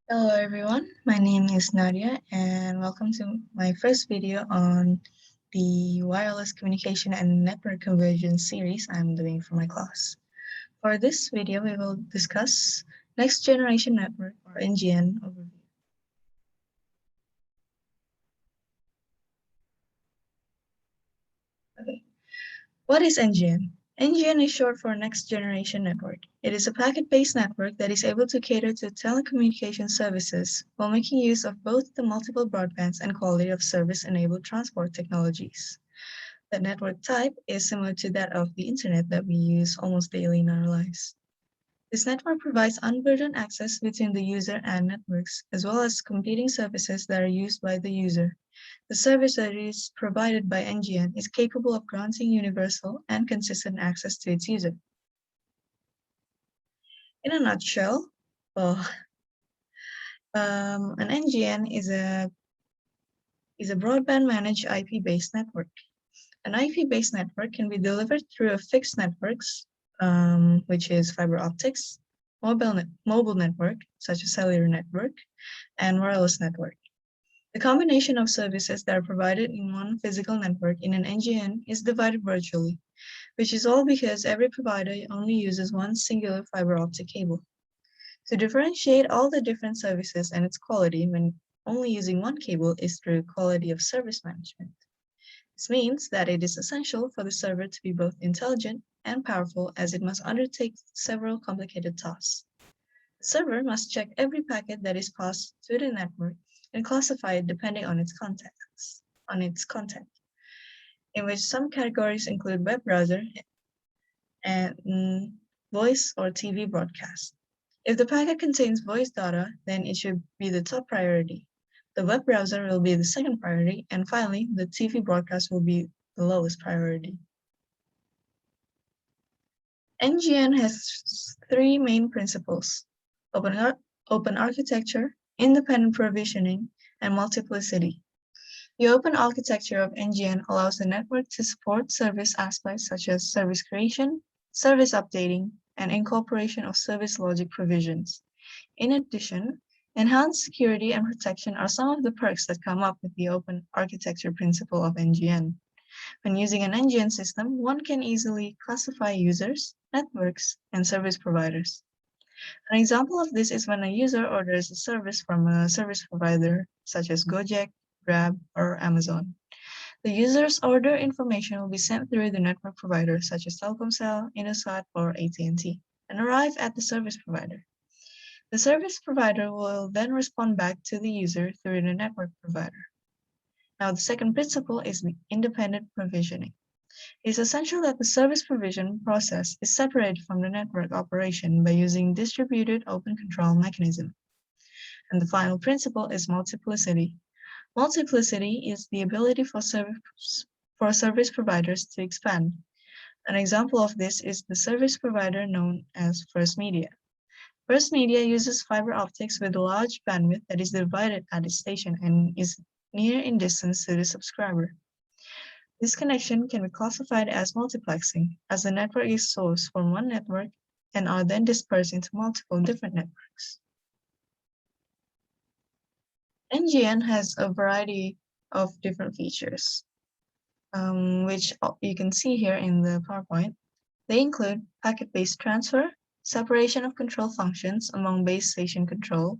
Hello everyone, my name is Nadia and welcome to my first video on the wireless communication and network convergence series I'm doing for my class. For this video, we will discuss next generation network or NGN overview. Okay. What is NGN? NGN is short for Next Generation Network. It is a packet-based network that is able to cater to telecommunication services while making use of both the multiple broadbands and quality of service-enabled transport technologies. The network type is similar to that of the internet that we use almost daily in our lives. This network provides unburdened access between the user and networks, as well as competing services that are used by the user. The service that is provided by NGN is capable of granting universal and consistent access to its user. In a nutshell, well, an NGN is a broadband managed IP-based network. An IP-based network can be delivered through a fixed networks, which is fiber optics, mobile network, such as cellular network, and wireless network. The combination of services that are provided in one physical network in an NGN is divided virtually, which is all because every provider only uses one singular fiber optic cable. To differentiate all the different services and its quality when only using one cable is through quality of service management. This means that it is essential for the server to be both intelligent and powerful as it must undertake several complicated tasks. The server must check every packet that is passed through the network and classify it depending on its content, in which some categories include web browser and voice or TV broadcast. If the packet contains voice data, then it should be the top priority. The web browser will be the second priority, and finally, the TV broadcast will be the lowest priority. NGN has three main principles: open architecture, independent provisioning, and multiplicity. The open architecture of NGN allows the network to support service aspects such as service creation, service updating, and incorporation of service logic provisions. In addition, enhanced security and protection are some of the perks that come up with the open architecture principle of NGN. When using an NGN system, one can easily classify users, networks, and service providers. An example of this is when a user orders a service from a service provider such as Gojek, Grab, or Amazon. The user's order information will be sent through the network provider such as Telkomsel, Indosat, or AT&T and arrive at the service provider. The service provider will then respond back to the user through the network provider. Now, the second principle is independent provisioning. It is essential that the service provision process is separated from the network operation by using distributed open control mechanism. And the final principle is multiplicity. Multiplicity is the ability for service providers to expand. An example of this is the service provider known as First Media. First Media uses fiber optics with a large bandwidth that is divided at its station and is near in distance to the subscriber. This connection can be classified as multiplexing, as the network is sourced from one network and are then dispersed into multiple different networks. NGN has a variety of different features, which you can see here in the PowerPoint. They include packet-based transfer, separation of control functions among base station control,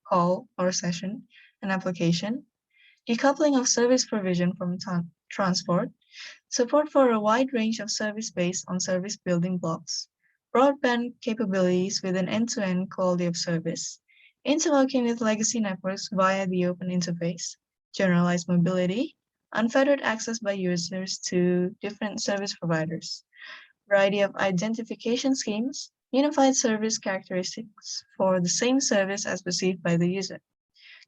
call or session, and application, decoupling of service provision from transport, support for a wide range of service based on service building blocks, broadband capabilities with an end-to-end quality of service, interlocking with legacy networks via the open interface, generalized mobility, unfettered access by users to different service providers, variety of identification schemes, unified service characteristics for the same service as perceived by the user,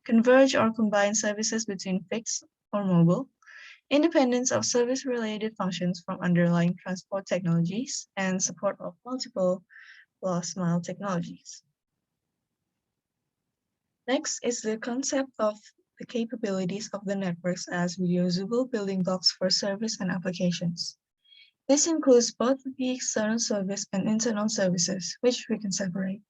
converge or combine services between fixed or mobile, independence of service-related functions from underlying transport technologies, and support of multiple last-mile technologies. Next is the concept of the capabilities of the networks as reusable building blocks for service and applications. This includes both the external service and internal services, which we can separate.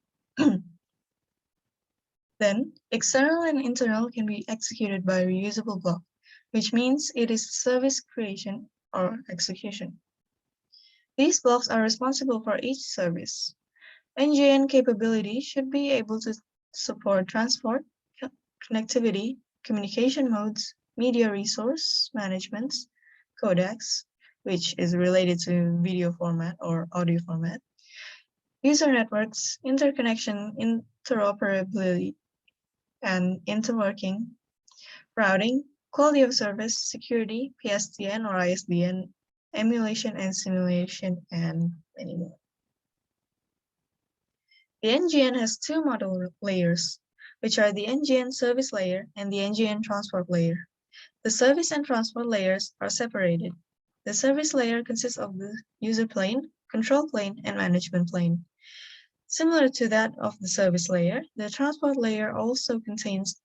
Then, external and internal can be executed by a reusable block, which means it is service creation or execution. These blocks are responsible for each service. NGN capability should be able to support transport, connectivity, communication modes, media resource management, codecs, which is related to video format or audio format, user networks, interconnection, interoperability, and interworking, routing, quality of service, security, PSTN or ISDN, emulation and simulation, and many more. The NGN has two model layers, which are the NGN service layer and the NGN transport layer. The service and transport layers are separated. The service layer consists of the user plane, control plane, and management plane. Similar to that of the service layer, the transport layer also contains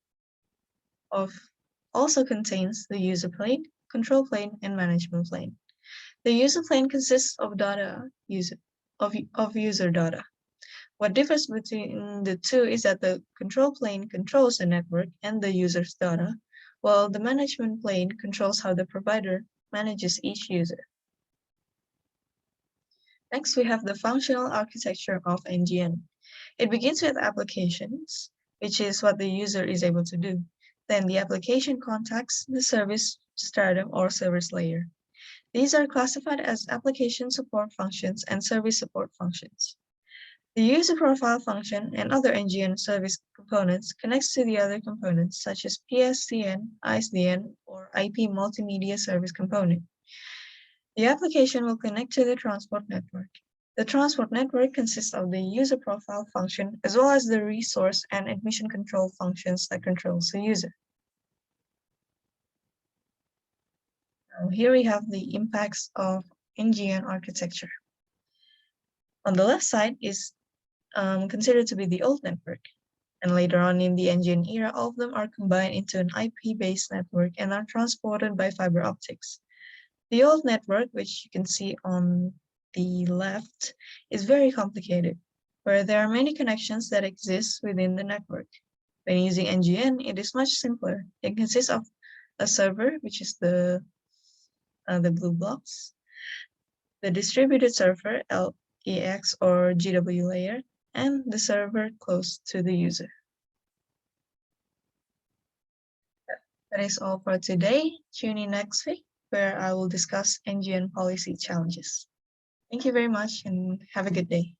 the user plane, control plane, and management plane. The user plane consists of user data. What differs between the two is that the control plane controls the network and the user's data, while the management plane controls how the provider manages each user. Next, we have the functional architecture of NGN. It begins with applications, which is what the user is able to do. Then the application contacts the service stratum or service layer. These are classified as application support functions and service support functions. The user profile function and other NGN service components connects to the other components such as PSTN, ISDN, or IP multimedia service component. The application will connect to the transport network. The transport network consists of the user profile function as well as the resource and admission control functions that controls the user. Now, here we have the impacts of NGN architecture. On the left side is considered to be the old network. And later on in the NGN era, all of them are combined into an IP-based network and are transported by fiber optics. The old network, which you can see on the left, is very complicated, where there are many connections that exist within the network. When using NGN, it is much simpler. It consists of a server, which is the blue blocks, the distributed server, LEX or GW layer, and the server close to the user. That is all for today. Tune in next week where I will discuss NGN policy challenges. Thank you very much and have a good day.